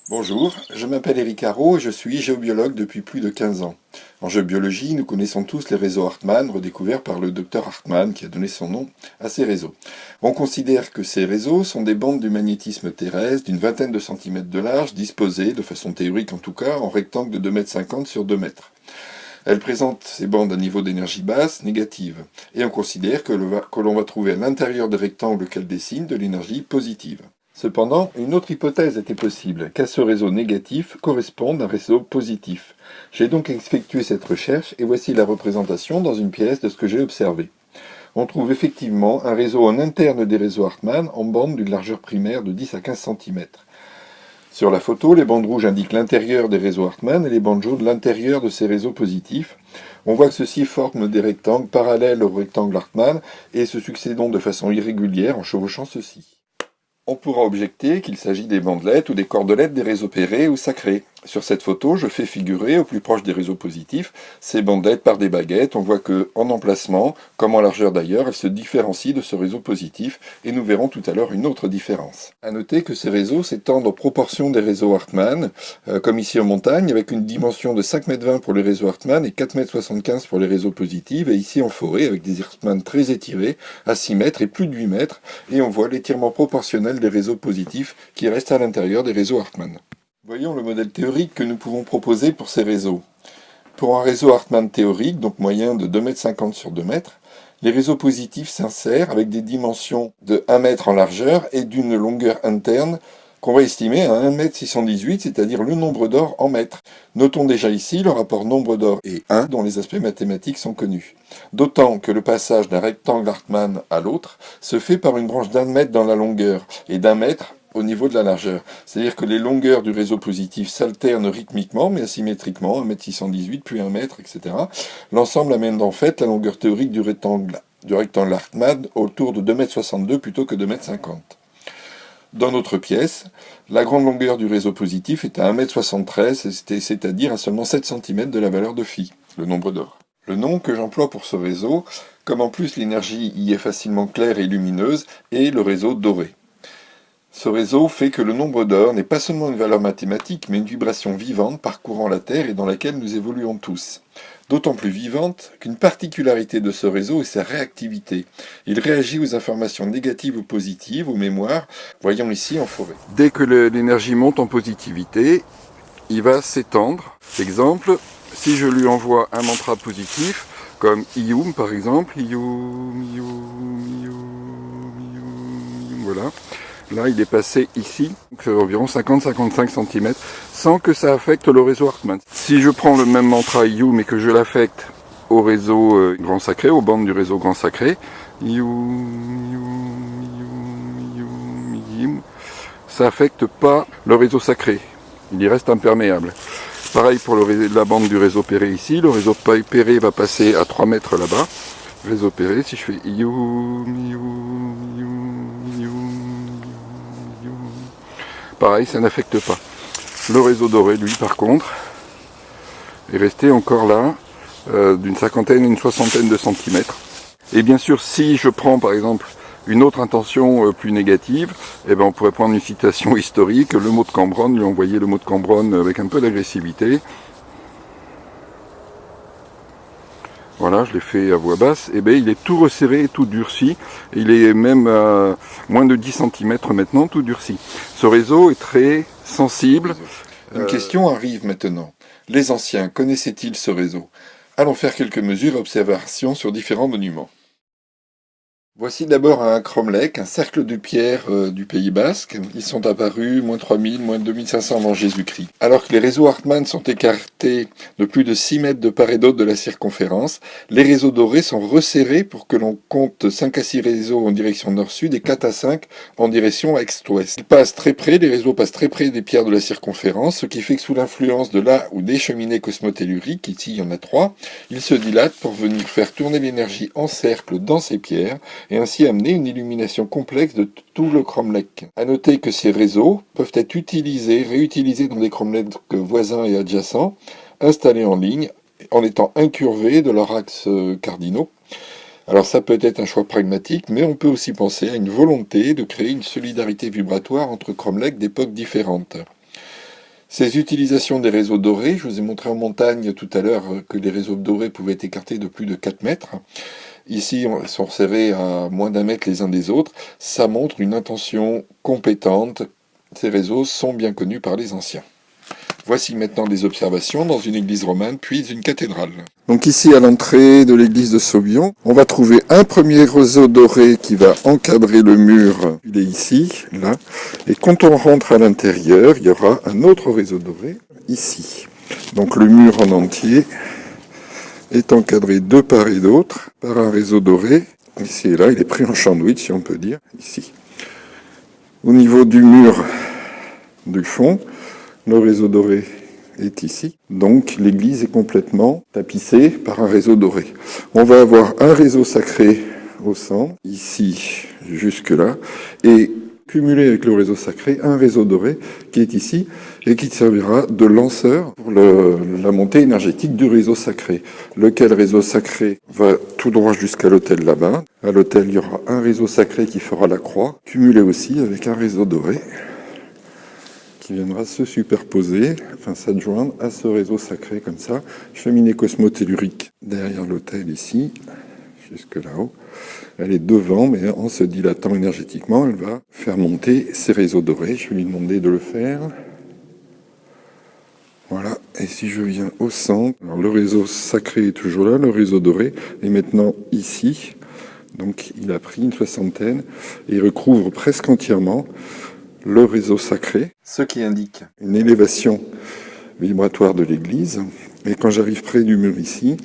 Bonjour, je m'appelle Éric Haro et je suis géobiologue depuis plus de 15 ans. En géobiologie, nous connaissons tous les réseaux Hartmann, redécouverts par le docteur Hartmann qui a donné son nom à ces réseaux. On considère que ces réseaux sont des bandes du magnétisme terrestre d'une vingtaine de centimètres de large, disposées, de façon théorique en tout cas, en rectangle de 2,50 m sur 2 mètres. Elles présentent ces bandes à niveau d'énergie basse, négative, et on considère que l'on va trouver à l'intérieur des rectangles qu'elles dessinent de l'énergie positive. Cependant, une autre hypothèse était possible, qu'à ce réseau négatif corresponde un réseau positif. J'ai donc effectué cette recherche et voici la représentation dans une pièce de ce que j'ai observé. On trouve effectivement un réseau en interne des réseaux Hartmann en bande d'une largeur primaire de 10 à 15 cm. Sur la photo, les bandes rouges indiquent l'intérieur des réseaux Hartmann et les bandes jaunes l'intérieur de ces réseaux positifs. On voit que ceux-ci forment des rectangles parallèles au rectangle Hartmann et se succédent de façon irrégulière en chevauchant ceux-ci. On pourra objecter qu'il s'agit des bandelettes ou des cordelettes des réseaux pairés ou sacrés. Sur cette photo, je fais figurer, au plus proche des réseaux positifs, ces bandelettes par des baguettes. On voit que, en emplacement, comme en largeur d'ailleurs, elles se différencient de ce réseau positif, et nous verrons tout à l'heure une autre différence. À noter que ces réseaux s'étendent en proportion des réseaux Hartmann, comme ici en montagne, avec une dimension de 5,20 m pour les réseaux Hartmann et 4,75 m pour les réseaux positifs, et ici en forêt, avec des Hartmann très étirés, à 6 mètres et plus de 8 mètres, et on voit l'étirement proportionnel des réseaux positifs qui restent à l'intérieur des réseaux Hartmann. Voyons le modèle théorique que nous pouvons proposer pour ces réseaux. Pour un réseau Hartmann théorique, donc moyen de 2,50 m sur 2 mètres, les réseaux positifs s'insèrent avec des dimensions de 1 m en largeur et d'une longueur interne qu'on va estimer à 1,618 m, c'est-à-dire le nombre d'or en mètres. Notons déjà ici le rapport nombre d'or et 1, dont les aspects mathématiques sont connus. D'autant que le passage d'un rectangle Hartmann à l'autre se fait par une branche d'1 mètre dans la longueur et d'1 mètre au niveau de la largeur. C'est-à-dire que les longueurs du réseau positif s'alternent rythmiquement, mais asymétriquement, 1,618 m, puis 1 mètre, etc. L'ensemble amène en fait la longueur théorique du rectangle Hartmann autour de 2,62 m plutôt que 2,50 m. Dans notre pièce, la grande longueur du réseau positif est à 1,73 m, c'est-à-dire à seulement 7 cm de la valeur de phi, le nombre d'or. Le nom que j'emploie pour ce réseau, comme en plus l'énergie y est facilement claire et lumineuse, est le réseau doré. Ce réseau fait que le nombre d'or n'est pas seulement une valeur mathématique, mais une vibration vivante parcourant la Terre et dans laquelle nous évoluons tous. D'autant plus vivante qu'une particularité de ce réseau est sa réactivité. Il réagit aux informations négatives ou positives, aux mémoires, voyons ici en forêt. Dès que l'énergie monte en positivité, il va s'étendre. Exemple, si je lui envoie un mantra positif, comme Iyum par exemple, Iyum, Iyum, Iyum, Iyum, voilà. Là, il est passé ici, c'est environ 50-55 cm, sans que ça affecte le réseau Hartmann. Si je prends le même mantra Yu, mais que je l'affecte au réseau Grand Sacré, aux bandes du réseau Grand Sacré, Yu, ça affecte pas le réseau sacré. Il y reste imperméable. Pareil pour la bande du réseau Péré ici. Le réseau Péré va passer à 3 mètres là-bas. Réseau Péré, si je fais pareil, ça n'affecte pas. Le réseau doré, lui, par contre, est resté encore là, d'une cinquantaine à une soixantaine de centimètres. Et bien sûr, si je prends, par exemple, une autre intention plus négative, eh ben, on pourrait prendre une citation historique, le mot de Cambronne, lui envoyer le mot de Cambronne avec un peu d'agressivité. Voilà, je l'ai fait à voix basse. Et bien, il est tout resserré, tout durci. Il est même à moins de 10 cm maintenant, tout durci. Ce réseau est très sensible. Une question arrive maintenant. Les anciens connaissaient-ils ce réseau? Allons faire quelques mesures et observations sur différents monuments. Voici d'abord un cromlech, un cercle de pierre du Pays Basque. Ils sont apparus moins 3000, moins 2500 avant Jésus-Christ. Alors que les réseaux Hartmann sont écartés de plus de 6 mètres de part et d'autre de la circonférence, les réseaux dorés sont resserrés pour que l'on compte 5 à 6 réseaux en direction nord-sud et 4 à 5 en direction est-ouest. Les réseaux passent très près des pierres de la circonférence, ce qui fait que sous l'influence de la ou des cheminées cosmotelluriques, ici il y en a 3, ils se dilatent pour venir faire tourner l'énergie en cercle dans ces pierres, et ainsi amener une illumination complexe de tout le cromlech. À noter que ces réseaux peuvent être réutilisés dans des cromlechs voisins et adjacents, installés en ligne, en étant incurvés de leurs axes cardinaux. Alors ça peut être un choix pragmatique, mais on peut aussi penser à une volonté de créer une solidarité vibratoire entre cromlechs d'époques différentes. Ces utilisations des réseaux dorés, je vous ai montré en montagne tout à l'heure que les réseaux dorés pouvaient être écartés de plus de 4 mètres. Ici, ils sont serrés à moins d'1 mètre les uns des autres. Ça montre une intention compétente. Ces réseaux sont bien connus par les anciens. Voici maintenant des observations dans une église romane, puis une cathédrale. Donc ici, à l'entrée de l'église de Saubion, on va trouver un premier réseau doré qui va encadrer le mur. Il est ici, là. Et quand on rentre à l'intérieur, il y aura un autre réseau doré, ici. Donc le mur en entier est encadré de part et d'autre par un réseau doré. Ici et là, il est pris en sandwich, si on peut dire, ici. Au niveau du mur du fond, le réseau doré est ici. Donc l'église est complètement tapissée par un réseau doré. On va avoir un réseau sacré au centre, ici jusque là, et cumulé avec le réseau sacré, un réseau doré qui est ici et qui servira de lanceur pour la montée énergétique du réseau sacré. Lequel réseau sacré va tout droit jusqu'à l'autel là-bas. À l'autel, il y aura un réseau sacré qui fera la croix, cumulé aussi avec un réseau doré qui viendra se superposer, enfin s'adjoindre à ce réseau sacré comme ça. Cheminée cosmotellurique derrière l'autel ici, jusque là-haut. Elle est devant, mais en se dilatant énergétiquement, elle va faire monter ces réseaux dorés. Je vais lui demander de le faire. Voilà, et si je viens au centre, alors le réseau sacré est toujours là, le réseau doré est maintenant ici. Donc il a pris une soixantaine et il recouvre presque entièrement le réseau sacré, ce qui indique une élévation vibratoire de l'église. Et quand j'arrive près du mur ici,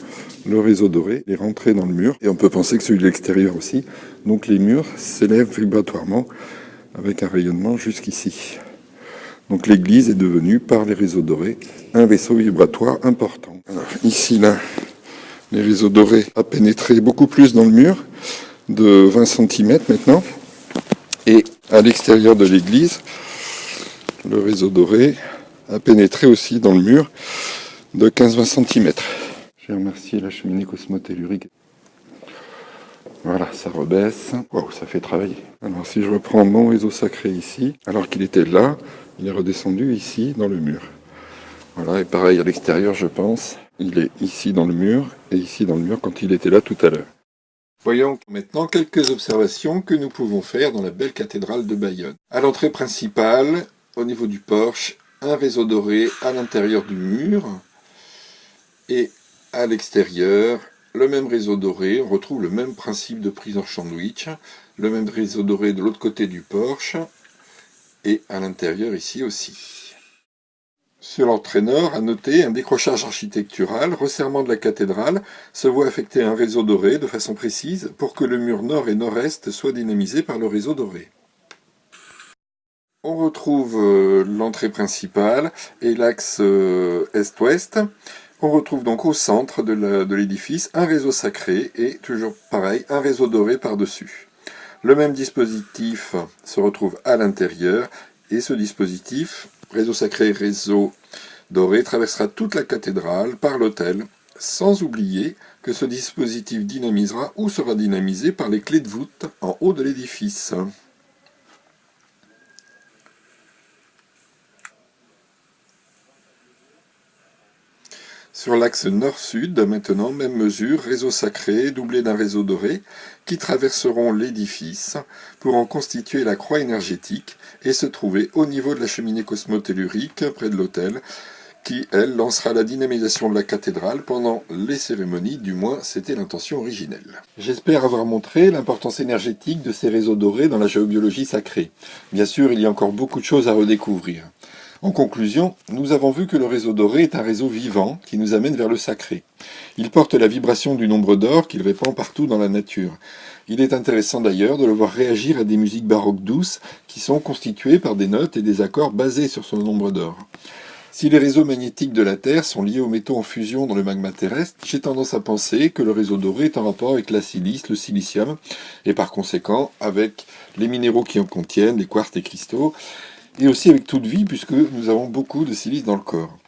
le réseau doré est rentré dans le mur. Et on peut penser que celui de l'extérieur aussi. Donc les murs s'élèvent vibratoirement avec un rayonnement jusqu'ici. Donc l'église est devenue, par les réseaux dorés, un vaisseau vibratoire important. Alors ici, là, les réseaux dorés ont pénétré beaucoup plus dans le mur, de 20 cm maintenant. Et à l'extérieur de l'église, le réseau doré a pénétré aussi dans le mur de 15-20 cm. Je vais remercier la cheminée cosmotellurique. Voilà, ça rebaisse. Waouh, ça fait travailler. Alors si je reprends mon réseau sacré ici, alors qu'il était là, il est redescendu ici dans le mur. Voilà, et pareil à l'extérieur, je pense. Il est ici dans le mur et ici dans le mur quand il était là tout à l'heure. Voyons maintenant quelques observations que nous pouvons faire dans la belle cathédrale de Bayonne. À l'entrée principale, au niveau du porche, un réseau doré à l'intérieur du mur et à l'extérieur, le même réseau doré. On retrouve le même principe de prise en sandwich, le même réseau doré de l'autre côté du porche et à l'intérieur ici aussi. Sur l'entrée nord, à noter un décrochage architectural, resserrement de la cathédrale, se voit affecter un réseau doré de façon précise pour que le mur nord et nord-est soient dynamisés par le réseau doré. On retrouve l'entrée principale et l'axe est-ouest. On retrouve donc au centre de l'édifice un réseau sacré et toujours pareil, un réseau doré par-dessus. Le même dispositif se retrouve à l'intérieur et ce dispositif, réseau sacré, réseau doré, traversera toute la cathédrale par l'autel, sans oublier que ce dispositif dynamisera ou sera dynamisé par les clés de voûte en haut de l'édifice. Sur l'axe nord-sud, maintenant, même mesure, réseau sacré, doublé d'un réseau doré, qui traverseront l'édifice pour en constituer la croix énergétique et se trouver au niveau de la cheminée cosmotellurique, près de l'autel, qui, elle, lancera la dynamisation de la cathédrale pendant les cérémonies, du moins c'était l'intention originelle. J'espère avoir montré l'importance énergétique de ces réseaux dorés dans la géobiologie sacrée. Bien sûr, il y a encore beaucoup de choses à redécouvrir. En conclusion, nous avons vu que le réseau doré est un réseau vivant qui nous amène vers le sacré. Il porte la vibration du nombre d'or qu'il répand partout dans la nature. Il est intéressant d'ailleurs de le voir réagir à des musiques baroques douces qui sont constituées par des notes et des accords basés sur ce nombre d'or. Si les réseaux magnétiques de la Terre sont liés aux métaux en fusion dans le magma terrestre, j'ai tendance à penser que le réseau doré est en rapport avec la silice, le silicium, et par conséquent avec les minéraux qui en contiennent, les quartz et cristaux, et aussi avec toute vie puisque nous avons beaucoup de silice dans le corps.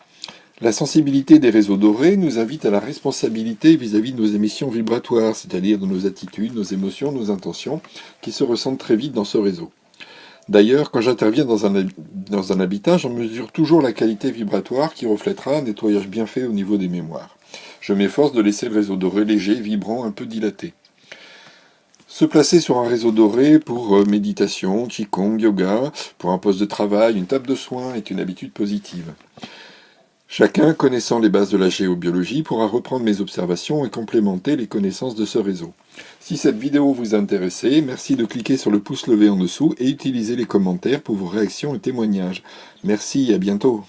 La sensibilité des réseaux dorés nous invite à la responsabilité vis-à-vis de nos émissions vibratoires, c'est-à-dire de nos attitudes, nos émotions, nos intentions, qui se ressentent très vite dans ce réseau. D'ailleurs, quand j'interviens dans un habitat, j'en mesure toujours la qualité vibratoire qui reflètera un nettoyage bien fait au niveau des mémoires. Je m'efforce de laisser le réseau doré léger, vibrant, un peu dilaté. Se placer sur un réseau doré pour méditation, qigong, yoga, pour un poste de travail, une table de soins est une habitude positive. Chacun, connaissant les bases de la géobiologie, pourra reprendre mes observations et complémenter les connaissances de ce réseau. Si cette vidéo vous a intéressé, merci de cliquer sur le pouce levé en dessous et utiliser les commentaires pour vos réactions et témoignages. Merci et à bientôt.